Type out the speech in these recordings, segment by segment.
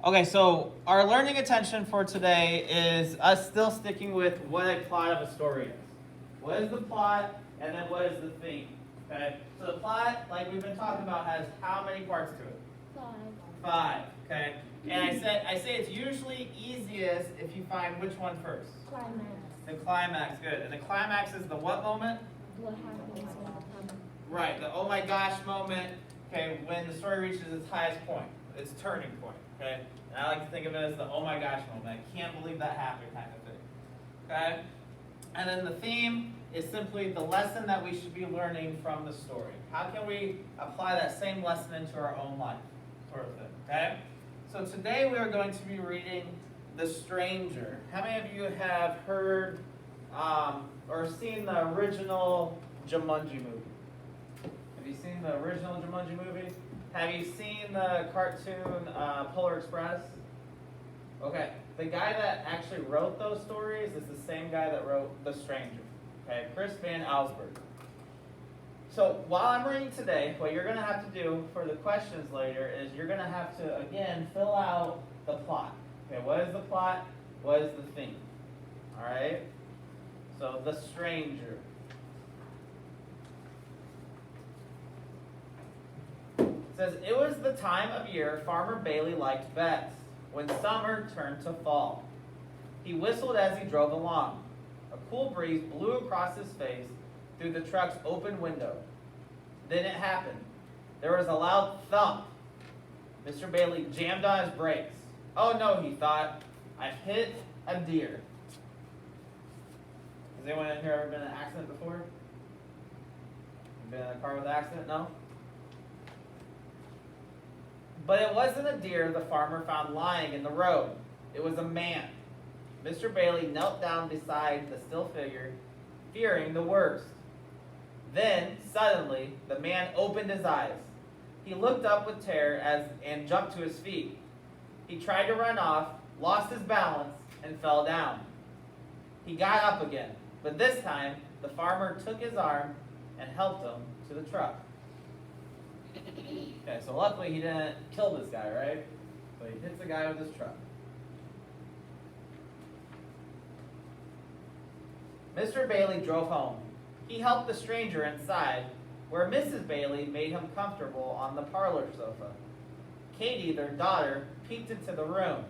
Okay, so our learning attention for today is us still sticking with what a plot of a story is. What is the plot, and then what is the theme? Okay, so the plot, like we've been talking about, has how many parts to it? Five. Okay, and I say it's usually easiest if you find which one first? Climax. The climax, good. And the climax is the what moment? What happens in the climax? Right, the oh my gosh moment, okay, when the story reaches its highest point, its turning point, okay? And I like to think of it as the oh my gosh moment. I can't believe that happened kind of thing, okay? And then the theme is simply the lesson that we should be learning from the story. How can we apply that same lesson into our own life, sort of thing, okay? So today we are going to be reading The Stranger. How many of you have heard or seen the original Jumanji movie? Have you seen the original Jumanji movie? Have you seen the cartoon Polar Express? Okay, the guy that actually wrote those stories is the same guy that wrote The Stranger. Okay, Chris Van Allsburg. So while I'm reading today, what you're going to have to do for the questions later is you're going to have to, again, fill out the plot. Okay, what is the plot? What is the theme? All right? So, The Stranger. It says, it was the time of year Farmer Bailey liked best, when summer turned to fall. He whistled as he drove along. A cool breeze blew across his face through the truck's open window. Then it happened. There was a loud thump. Mr. Bailey jammed on his brakes. Oh no, he thought, I've hit a deer. Has anyone in here ever been in an accident before? Been in a car with an accident? No? But it wasn't a deer the farmer found lying in the road. It was a man. Mr. Bailey knelt down beside the still figure, fearing the worst. Then, suddenly, the man opened his eyes. He looked up with terror and jumped to his feet. He tried to run off, lost his balance, and fell down. He got up again, but this time, the farmer took his arm and helped him to the truck. Okay, so luckily he didn't kill this guy, right? So he hits the guy with his truck. Mr. Bailey drove home. He helped the stranger inside, where Mrs. Bailey made him comfortable on the parlor sofa. Katie, their daughter, peeked into the room.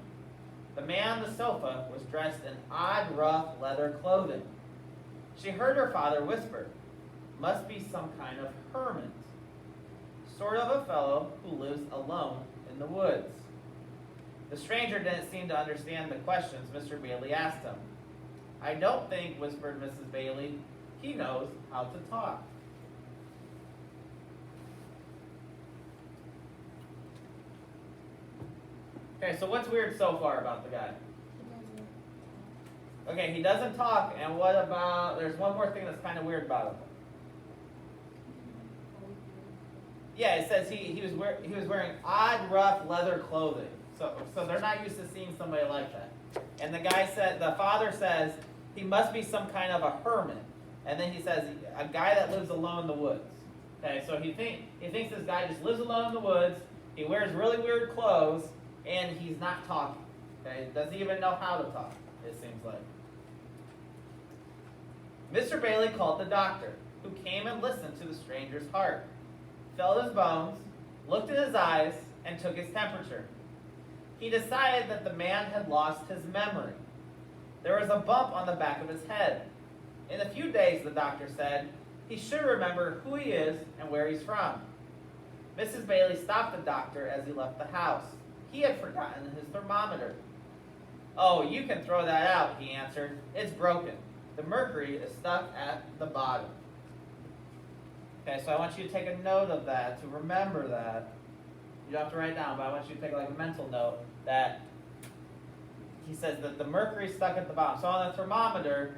The man on the sofa was dressed in odd, rough leather clothing. She heard her father whisper, "Must be some kind of hermit. Sort of a fellow who lives alone in the woods." The stranger didn't seem to understand the questions Mr. Bailey asked him. "I don't think," whispered Mrs. Bailey, "he knows how to talk." Okay, so what's weird so far about the guy? Okay, he doesn't talk, and what about, there's one more thing that's kind of weird about him. Yeah, it says he was wearing odd, rough leather clothing. So they're not used to seeing somebody like that. And the father says, he must be some kind of a hermit. And then he says, a guy that lives alone in the woods. Okay, so he thinks this guy just lives alone in the woods, he wears really weird clothes, and he's not talking. Okay, doesn't even know how to talk, it seems like. Mr. Bailey called the doctor, who came and listened to the stranger's heart, felt his bones, looked in his eyes, and took his temperature. He decided that the man had lost his memory. There was a bump on the back of his head. In a few days, the doctor said, he should remember who he is and where he's from. Mrs. Bailey stopped the doctor as he left the house. He had forgotten his thermometer. "Oh, you can throw that out," he answered. "It's broken. The mercury is stuck at the bottom." Okay, so I want you to take a note of that, to remember that. You don't have to write it down, but I want you to take like a mental note that he says that the mercury is stuck at the bottom. So on the thermometer,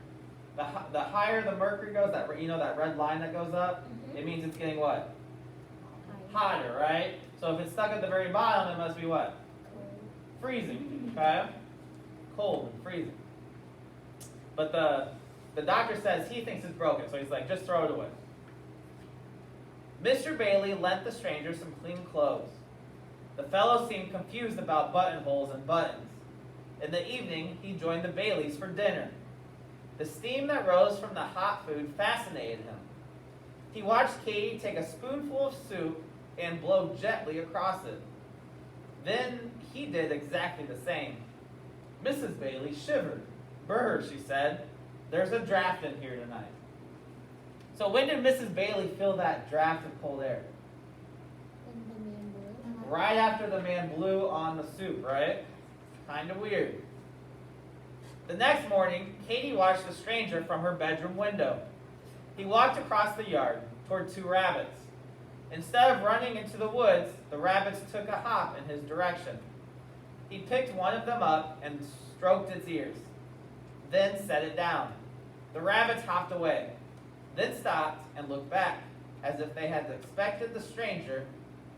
the higher the mercury goes, that red line that goes up, it means it's getting what? Hotter, right? So if it's stuck at the very bottom, it must be what? Freezing, okay? Cold and freezing. But the doctor says he thinks it's broken, so he's like, just throw it away. Mr. Bailey lent the stranger some clean clothes. The fellow seemed confused about buttonholes and buttons. In the evening, he joined the Baileys for dinner. The steam that rose from the hot food fascinated him. He watched Katie take a spoonful of soup and blow gently across it. Then he did exactly the same. Mrs. Bailey shivered. "Brr," she said, "there's a draft in here tonight." So when did Mrs. Bailey feel that draft of cold air? When the man blew. Right after the man blew on the soup, right? Kind of weird. The next morning, Katie watched the stranger from her bedroom window. He walked across the yard toward two rabbits. Instead of running into the woods, the rabbits took a hop in his direction. He picked one of them up and stroked its ears, then set it down. The rabbits hopped away, then stopped and looked back, as if they had expected the stranger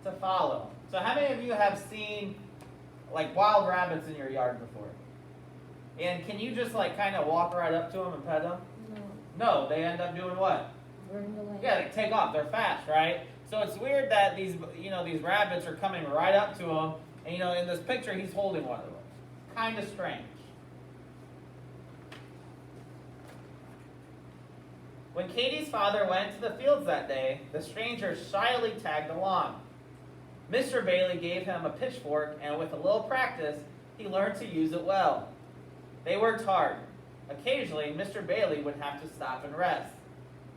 to follow. So how many of you have seen like wild rabbits in your yard before? And can you just like kind of walk right up to them and pet them? No. No, they end up doing what? Running away. Yeah, they take off. They're fast, right? So it's weird that these rabbits are coming right up to him. And in this picture, he's holding one of them. Kind of strange. When Katie's father went to the fields that day, the stranger shyly tagged along. Mr. Bailey gave him a pitchfork, and with a little practice, he learned to use it well. They worked hard. Occasionally, Mr. Bailey would have to stop and rest.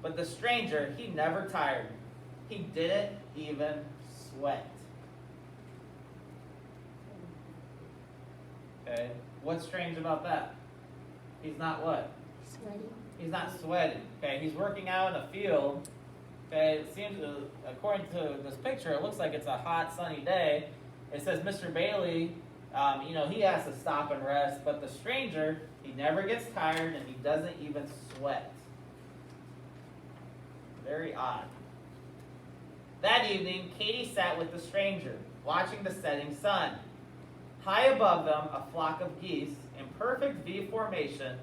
But the stranger, he never tired. He didn't even sweat. Okay, what's strange about that? He's not what? Sweaty. He's not sweating. Okay, he's working out in a field. Okay, it seems, according to this picture, it looks like it's a hot, sunny day. It says Mr. Bailey, he has to stop and rest, but the stranger, he never gets tired and he doesn't even sweat. Very odd. That evening, Katie sat with the stranger, watching the setting sun. High above them, a flock of geese, in perfect V formation,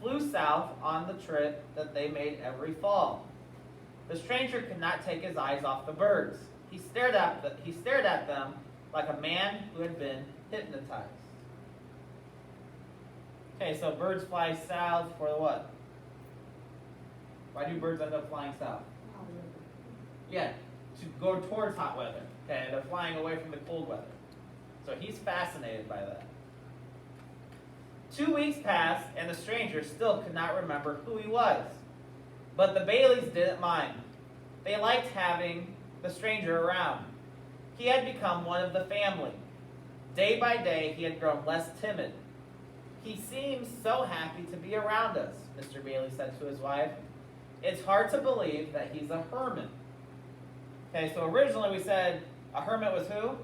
flew south on the trip that they made every fall. The stranger could not take his eyes off the birds. He stared at them like a man who had been hypnotized. Okay, so birds fly south for what? Why do birds end up flying south? Yeah, to go towards hot weather. Okay, they're flying away from the cold weather. So he's fascinated by that. 2 weeks passed, and the stranger still could not remember who he was. But the Baileys didn't mind. They liked having the stranger around. He had become one of the family. Day by day, he had grown less timid. "He seems so happy to be around us," Mr. Bailey said to his wife. "It's hard to believe that he's a hermit." Okay, so originally we said a hermit was who?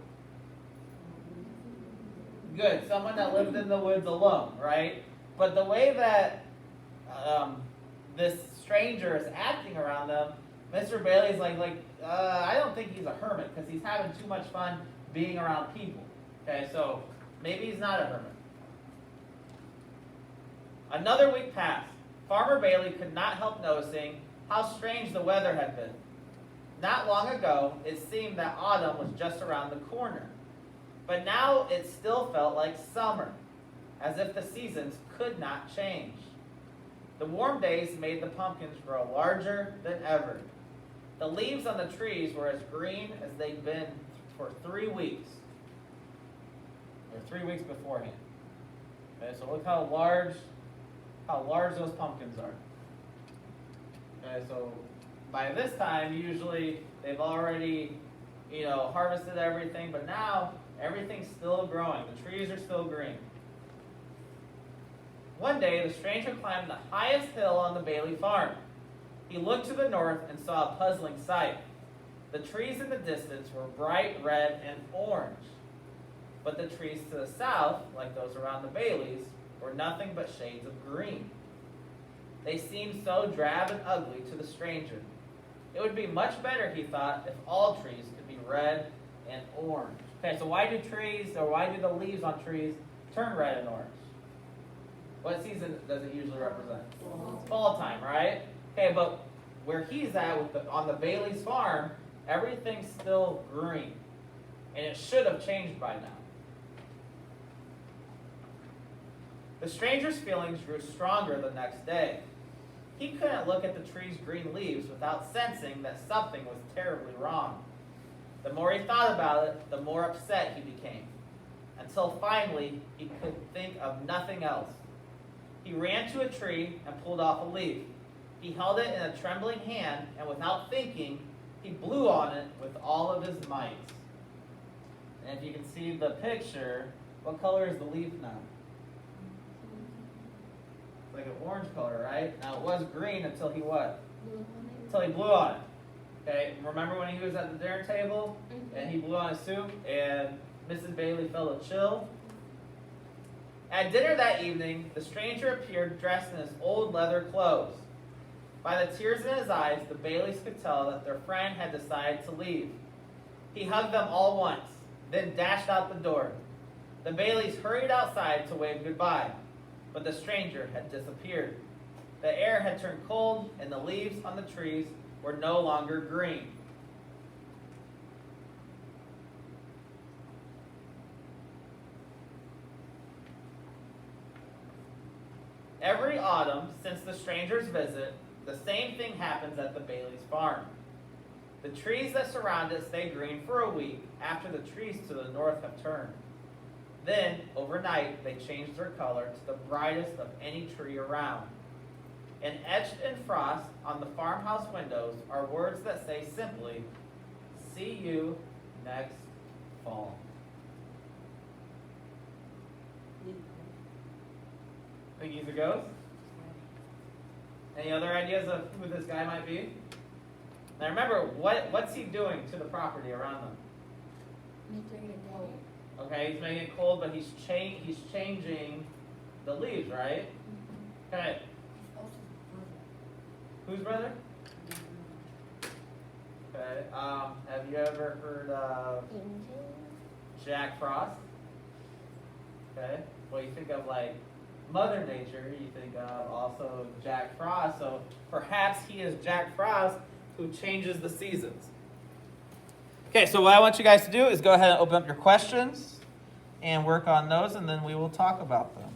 Good, someone that lived in the woods alone, right? But the way that this stranger is acting around them, Mr. Bailey's like, I don't think he's a hermit because he's having too much fun being around people. Okay, so maybe he's not a hermit. Another week passed. Farmer Bailey could not help noticing how strange the weather had been. Not long ago, it seemed that autumn was just around the corner. But now it still felt like summer, as if the seasons could not change. The warm days made the pumpkins grow larger than ever. The leaves on the trees were as green as they'd been for 3 weeks. Or 3 weeks beforehand. Okay, so look how large those pumpkins are. Okay, so by this time, usually they've already, harvested everything, but now everything's still growing. The trees are still green. One day, the stranger climbed the highest hill on the Bailey farm. He looked to the north and saw a puzzling sight. The trees in the distance were bright red and orange. But the trees to the south, like those around the Baileys, were nothing but shades of green. They seemed so drab and ugly to the stranger. It would be much better, he thought, if all trees could be red and orange. Okay, so why do the leaves on trees turn red and orange? What season does it usually represent? Fall time, right? Okay, but where he's at on the Bailey's farm, everything's still green. and it should have changed by now. The stranger's feelings grew stronger the next day. He couldn't look at the tree's green leaves without sensing that something was terribly wrong. The more he thought about it, the more upset he became, until finally he could think of nothing else. He ran to a tree and pulled off a leaf. He held it in a trembling hand, and without thinking, he blew on it with all of his might. And if you can see the picture, what color is the leaf now? It's like an orange color, right? Now it was green until he what? Blue on it. Until he blew on it. Okay, remember when he was at the dinner table and he blew on his soup and Mrs. Bailey felt a chill? At dinner that evening, the stranger appeared dressed in his old leather clothes. By the tears in his eyes, the Baileys could tell that their friend had decided to leave. He hugged them all once, then dashed out the door. The Baileys hurried outside to wave goodbye, but the stranger had disappeared. The air had turned cold, and the leaves on the trees were no longer green. Every autumn, since the stranger's visit, the same thing happens at the Bailey's farm. The trees that surround it stay green for a week after the trees to the north have turned. Then, overnight, they change their color to the brightest of any tree around. And etched in frost on the farmhouse windows are words that say simply, "See you next fall." Think he's a ghost? Any other ideas of who this guy might be? Now remember, what's he doing to the property around them? Making it cold. Okay, he's making it cold, but he's changing the leaves, right? Okay. Whose brother? Okay. Have you ever heard of Angel. Jack Frost? Okay. Well, you think of like Mother Nature, you think of also Jack Frost. So perhaps he is Jack Frost who changes the seasons. Okay, so what I want you guys to do is go ahead and open up your questions and work on those, and then we will talk about them.